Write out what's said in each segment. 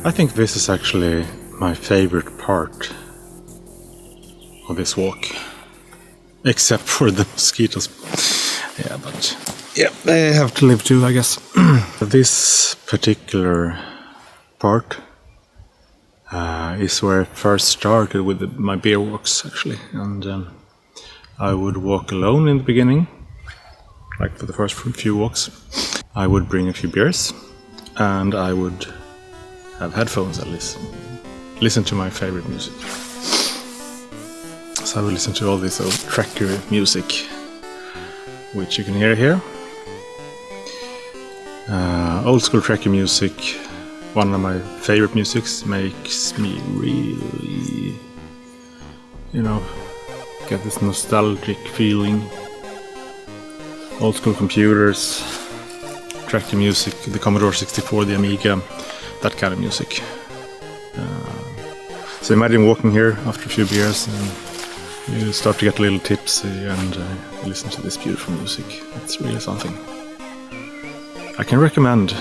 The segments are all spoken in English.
I think this is actually my favorite part of this walk, except for the mosquitoes. Yeah, but yeah, they have to live too, I guess. This particular part is where I first started with my beer walks, actually, and I would walk alone in the beginning, like for the first few walks. I would bring a few beers, and I would have headphones at least, listen to my favorite music. So I will listen to all this old tracker music, which you can hear here. Old school tracker music, one of my favorite musics, makes me really, get this nostalgic feeling. Old school computers, tracker music, the Commodore 64, the Amiga, that kind of music. So imagine walking here after a few beers and you start to get a little tipsy and listen to this beautiful music. It's really something. I can recommend.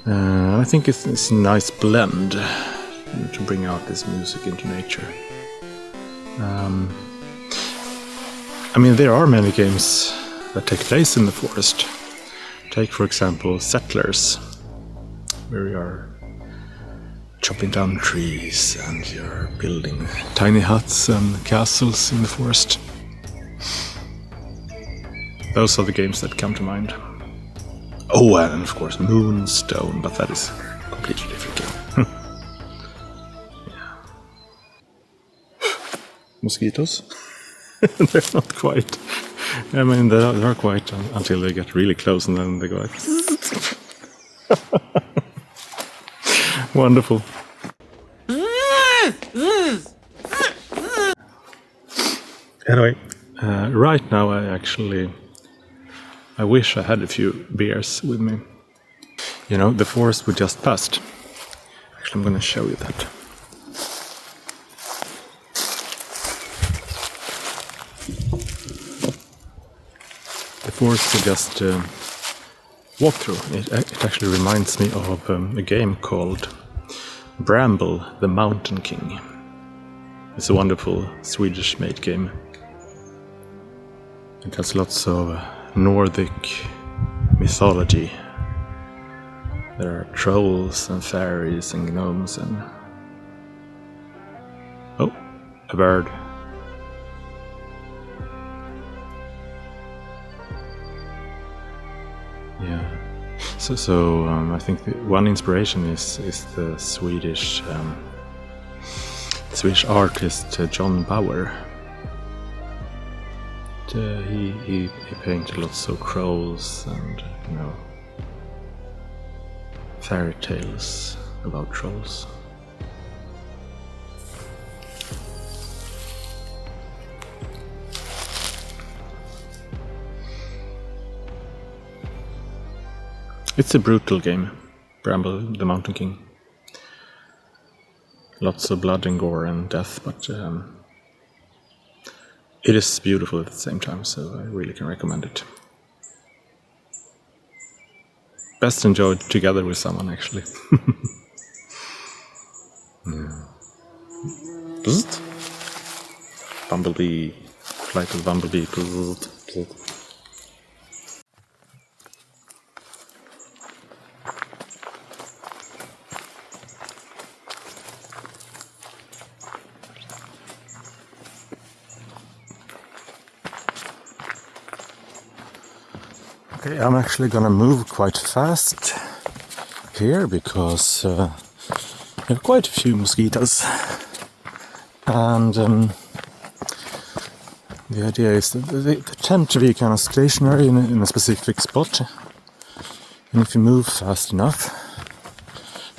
I think it's a nice blend to bring out this music into nature. There are many games that take place in the forest. Take, for example, Settlers, where you are chopping down trees and you're building tiny huts and castles in the forest. Those are the games that come to mind. Oh, and of course Moonstone, but that is a completely different game. Yeah. Mosquitos? They're not quite. They are quite until they get really close and then they go like... Wonderful. Anyway, right now I wish I had a few beers with me. The forest we just passed. Actually, I'm going to show you that. The forest we just walked through, it actually reminds me of a game called Bramble, the Mountain King. It's a wonderful Swedish-made game. It has lots of Nordic mythology. There are trolls and fairies and gnomes and... Oh, a bird. Yeah. So I think one inspiration is the Swedish artist John Bauer. He painted lots of trolls and fairy tales about trolls. It's a brutal game, Bramble, the Mountain King. Lots of blood and gore and death, but it is beautiful at the same time, so I really can recommend it. Best enjoyed together with someone, actually. Yeah. Bzzzt. Bumblebee, flight of Bumblebee. Bzzzt. Bzzzt. Okay, I'm actually gonna move quite fast here because there are quite a few mosquitoes, and the idea is that they tend to be kind of stationary in a specific spot, and if you move fast enough,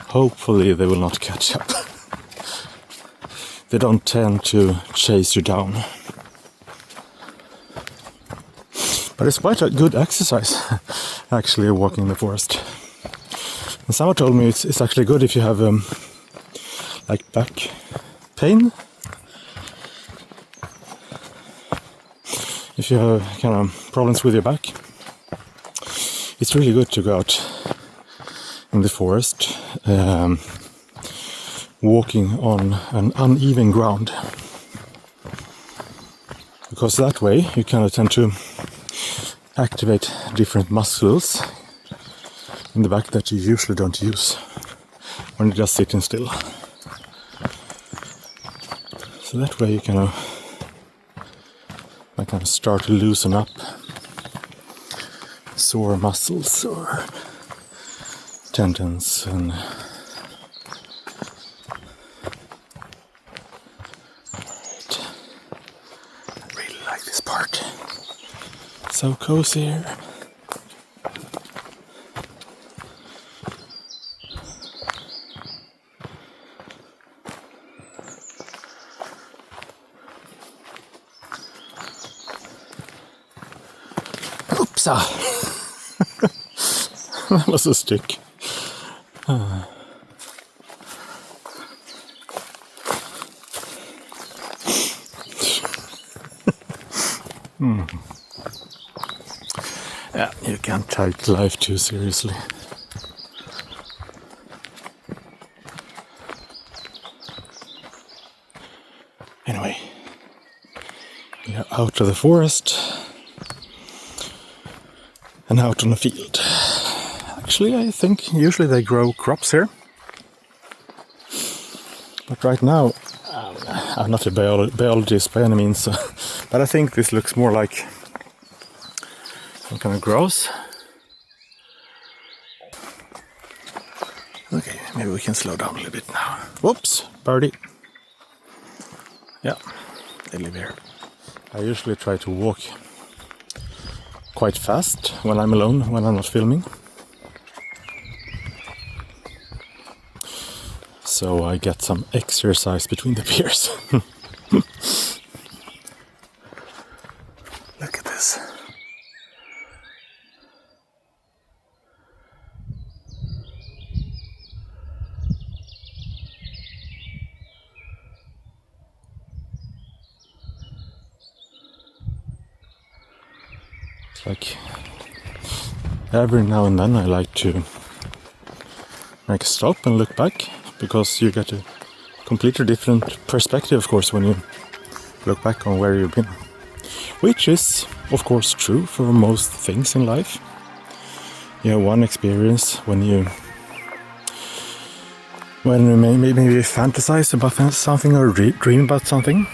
hopefully they will not catch up. They don't tend to chase you down. But it's quite a good exercise, actually, walking in the forest. And someone told me it's actually good if you have like back pain. If you have kind of problems with your back, it's really good to go out in the forest, walking on an uneven ground. Because that way you kind of tend to activate different muscles in the back that you usually don't use when you're just sitting still. So that way you kind of start to loosen up sore muscles or tendons and so cozy here. Oops! That was a stick. Yeah, you can't take life too seriously. Anyway, we are out of the forest and out on a field. Actually, I think usually they grow crops here. But right now, I'm not a biologist by any means, but I think this looks more like some kind of grass. Okay, maybe we can slow down a little bit now. Whoops, birdie. Yeah, they live here. I usually try to walk quite fast when I'm alone, when I'm not filming. So I get some exercise between the beers. Look at this. Like every now and then I like to make a stop and look back, because you get a completely different perspective, of course, when you look back on where you've been, which is of course true for most things in life. You have one experience when you maybe fantasize about something or dream about something,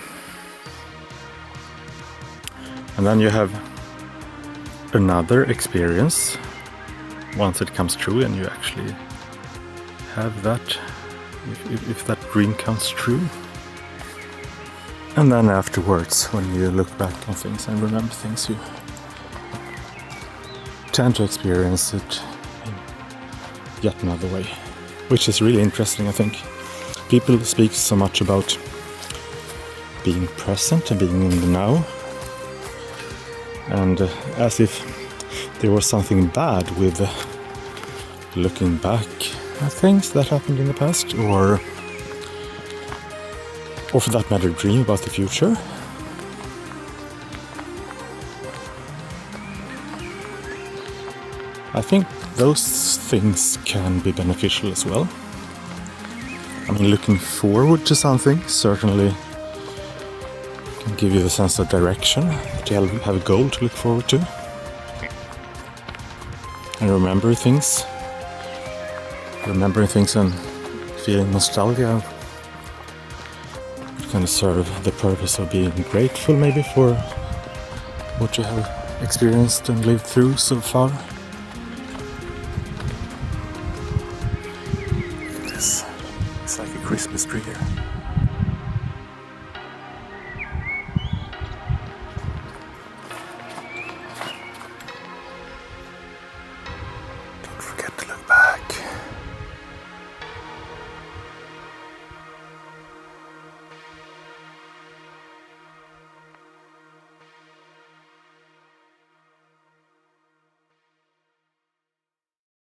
and then you have another experience once it comes true and you actually have that, if that dream comes true. And then afterwards, when you look back on things and remember things, you tend to experience it in yet another way, which is really interesting. I think people speak so much about being present and being in the now, and as if there was something bad with looking back at things that happened in the past, or for that matter, dream about the future. I think those things can be beneficial as well. I mean, looking forward to something certainly can give you the sense of direction, to have a goal to look forward to. And remembering things and feeling nostalgia can serve the purpose of being grateful maybe for what you have experienced and lived through so far. Christmas tree here.